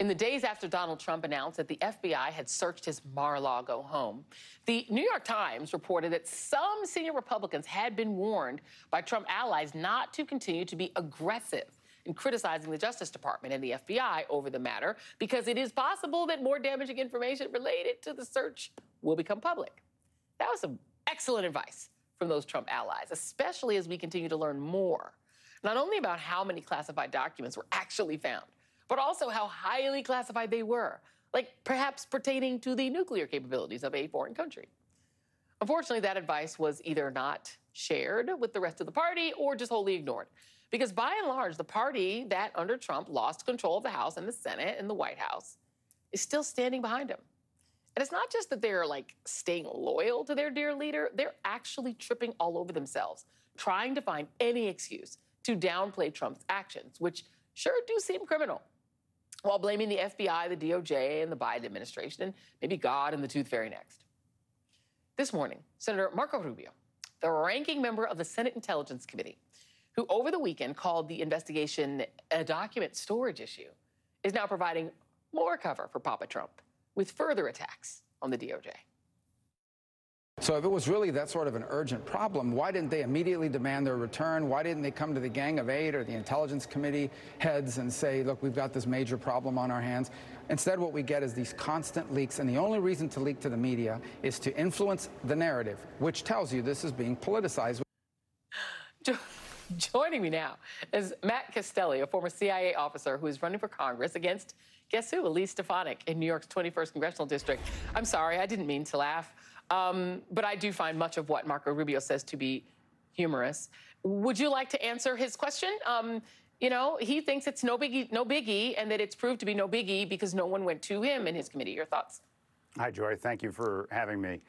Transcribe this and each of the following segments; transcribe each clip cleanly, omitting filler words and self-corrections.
In the days after Donald Trump announced that the FBI had searched his Mar-a-Lago home, the New York Times reported that some senior Republicans had been warned by Trump allies not to continue to be aggressive in criticizing the Justice Department and the FBI over the matter because it is possible that more damaging information related to the search will become public. That was some excellent advice from those Trump allies, especially as we continue to learn more, not only about how many classified documents were actually found, but also how highly classified they were, like perhaps pertaining to the nuclear capabilities of a foreign country. Unfortunately, that advice was either not shared with the rest of the party or just wholly ignored, because by and large, the party that under Trump lost control of the House and the Senate and the White House is still standing behind him. And it's not just that they're like staying loyal to their dear leader, they're actually tripping all over themselves, trying to find any excuse to downplay Trump's actions, which sure do seem criminal, while blaming the FBI, the DOJ, and the Biden administration, and maybe God and the Tooth Fairy next. This morning, Senator Marco Rubio, the ranking member of the Senate Intelligence Committee, who over the weekend called the investigation a document storage issue, is now providing more cover for Papa Trump with further attacks on the DOJ. So if it was really that sort of an urgent problem, why didn't they immediately demand their return? Why didn't they come to the Gang of Eight or the Intelligence Committee heads and say, look, we've got this major problem on our hands? Instead, what we get is these constant leaks, and the only reason to leak to the media is to influence the narrative, which tells you this is being politicized. Joining me now is Matt Castelli, a former CIA officer who is running for Congress against, guess who, Elise Stefanik in New York's 21st Congressional District. I'm sorry, I didn't mean to laugh. But I do find much of what Marco Rubio says to be humorous. Would you like to answer his question? You know, he thinks it's no biggie, and that it's proved to be no biggie because no one went to him in his committee. Your thoughts? Hi, Joy. Thank you for having me.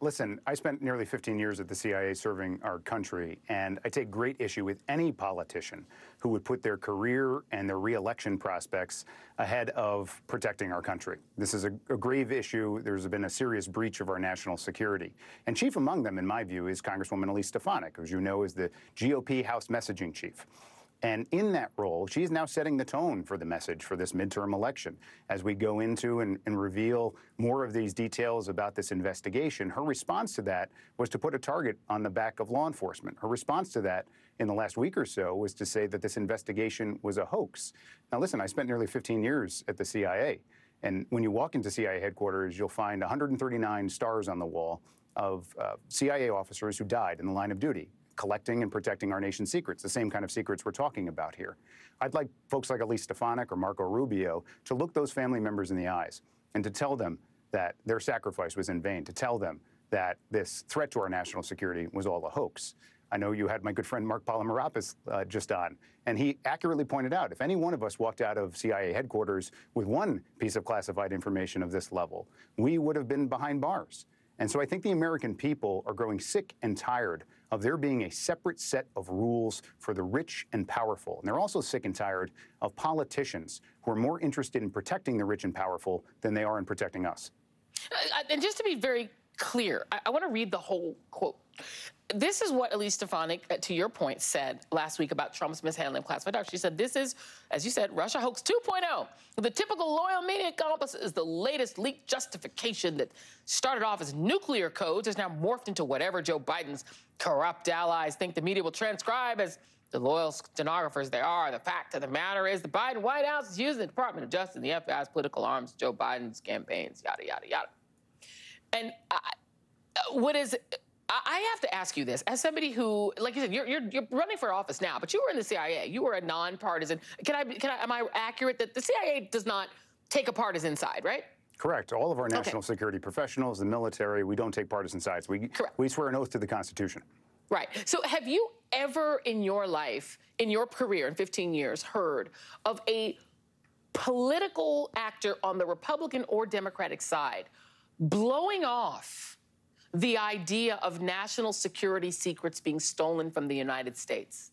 Listen, I spent nearly 15 years at the CIA serving our country, and I take great issue with any politician who would put their career and their re-election prospects ahead of protecting our country. This is a grave issue. There's been a serious breach of our national security. And chief among them, in my view, is Congresswoman Elise Stefanik, who, as you know, is the GOP House messaging chief. And in that role, she's now setting the tone for the message for this midterm election. As we go into and reveal more of these details about this investigation, her response to that was to put a target on the back of law enforcement. Her response to that in the last week or so was to say that this investigation was a hoax. Now, listen, I spent nearly 15 years at the CIA. And when you walk into CIA headquarters, you'll find 139 stars on the wall of CIA officers who died in the line of duty, collecting and protecting our nation's secrets, the same kind of secrets we're talking about here. I'd like folks like Elise Stefanik or Marco Rubio to look those family members in the eyes and to tell them that their sacrifice was in vain, to tell them that this threat to our national security was all a hoax. I know you had my good friend Mark Polymerapis just on, and he accurately pointed out, if any one of us walked out of CIA headquarters with one piece of classified information of this level, we would have been behind bars. And so I think the American people are growing sick and tired of there being a separate set of rules for the rich and powerful. And they're also sick and tired of politicians who are more interested in protecting the rich and powerful than they are in protecting us. And just to be very clear, I want to read the whole quote. This is what Elise Stefanik, to your point, said last week about Trump's mishandling of classified documents. She said, this is, as you said, Russia hoax 2.0. The typical loyal media compass is the latest leaked justification that started off as nuclear codes has now morphed into whatever Joe Biden's corrupt allies think the media will transcribe as the loyal stenographers they are. The fact of the matter is the Biden White House is using the Department of Justice and the FBI's political arms, Joe Biden's campaigns, yada, yada, yada. And I have to ask you this, as somebody who, like you said, you're running for office now, but you were in the CIA. You were a nonpartisan. Am I accurate that the CIA does not take a partisan side, right? Correct. All of our national security professionals, the military, we don't take partisan sides. We swear an oath to the Constitution. Right. So have you ever in your life, in your career in 15 years, heard of a political actor on the Republican or Democratic side blowing off the idea of national security secrets being stolen from the United States?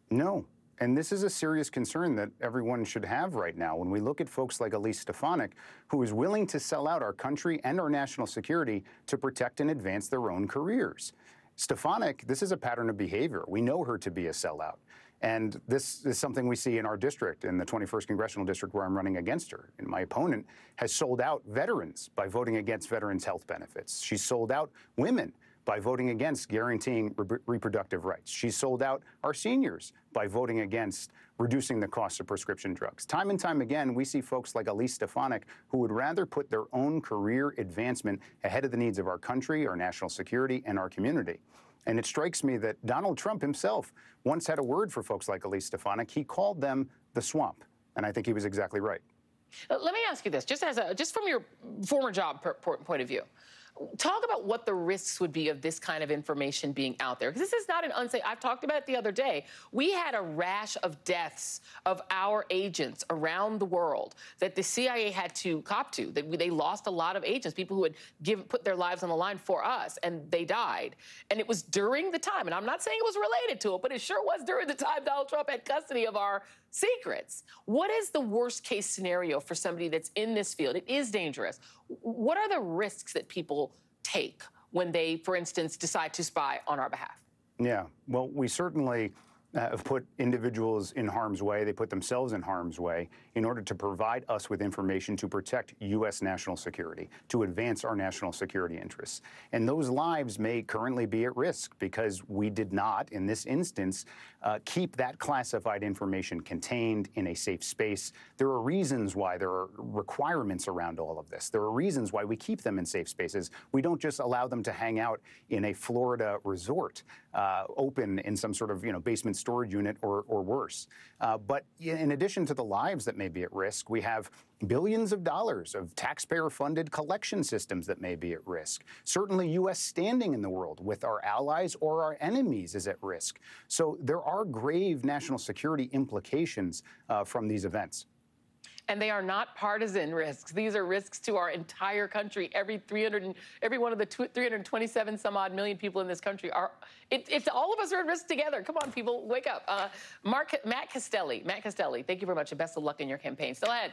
No. And this is a serious concern that everyone should have right now. When we look at folks like Elise Stefanik, who is willing to sell out our country and our national security to protect and advance their own careers. Stefanik, this is a pattern of behavior. We know her to be a sellout. And this is something we see in our district, in the 21st Congressional District where I'm running against her. And my opponent has sold out veterans by voting against veterans' health benefits. She's sold out women by voting against guaranteeing reproductive rights. She's sold out our seniors by voting against reducing the cost of prescription drugs. Time and time again, we see folks like Elise Stefanik who would rather put their own career advancement ahead of the needs of our country, our national security, and our community. And it strikes me that Donald Trump himself once had a word for folks like Elise Stefanik. He called them the swamp, and I think he was exactly right. Let me ask you this, just from your former job point of view. Talk about what the risks would be of this kind of information being out there. Because this is not an unsafe. I've talked about it the other day. We had a rash of deaths of our agents around the world that the CIA had to cop to. They lost a lot of agents, people who had put their lives on the line for us, and they died. And it was during the time, and I'm not saying it was related to it, but it sure was during the time Donald Trump had custody of our secrets. What is the worst case scenario for somebody that's in this field? It is dangerous. What are the risks that people take when they, for instance, decide to spy on our behalf? Yeah, well, we certainly have put individuals in harm's way. They put themselves in harm's way in order to provide us with information to protect U.S. national security, to advance our national security interests. And those lives may currently be at risk because we did not, in this instance, keep that classified information contained in a safe space. There are reasons why there are requirements around all of this. There are reasons why we keep them in safe spaces. We don't just allow them to hang out in a Florida resort, open in some sort of basement storage unit or worse. But in addition to the lives that may be at risk, we have billions of dollars of taxpayer-funded collection systems that may be at risk. Certainly, U.S. standing in the world with our allies or our enemies is at risk. So there are grave national security implications from these events. And they are not partisan risks. These are risks to our entire country. Every one of the 327 some odd million people in this country are. It's all of us are at risk together. Come on, people, wake up. Matt Castelli, thank you very much, and best of luck in your campaign. Still ahead.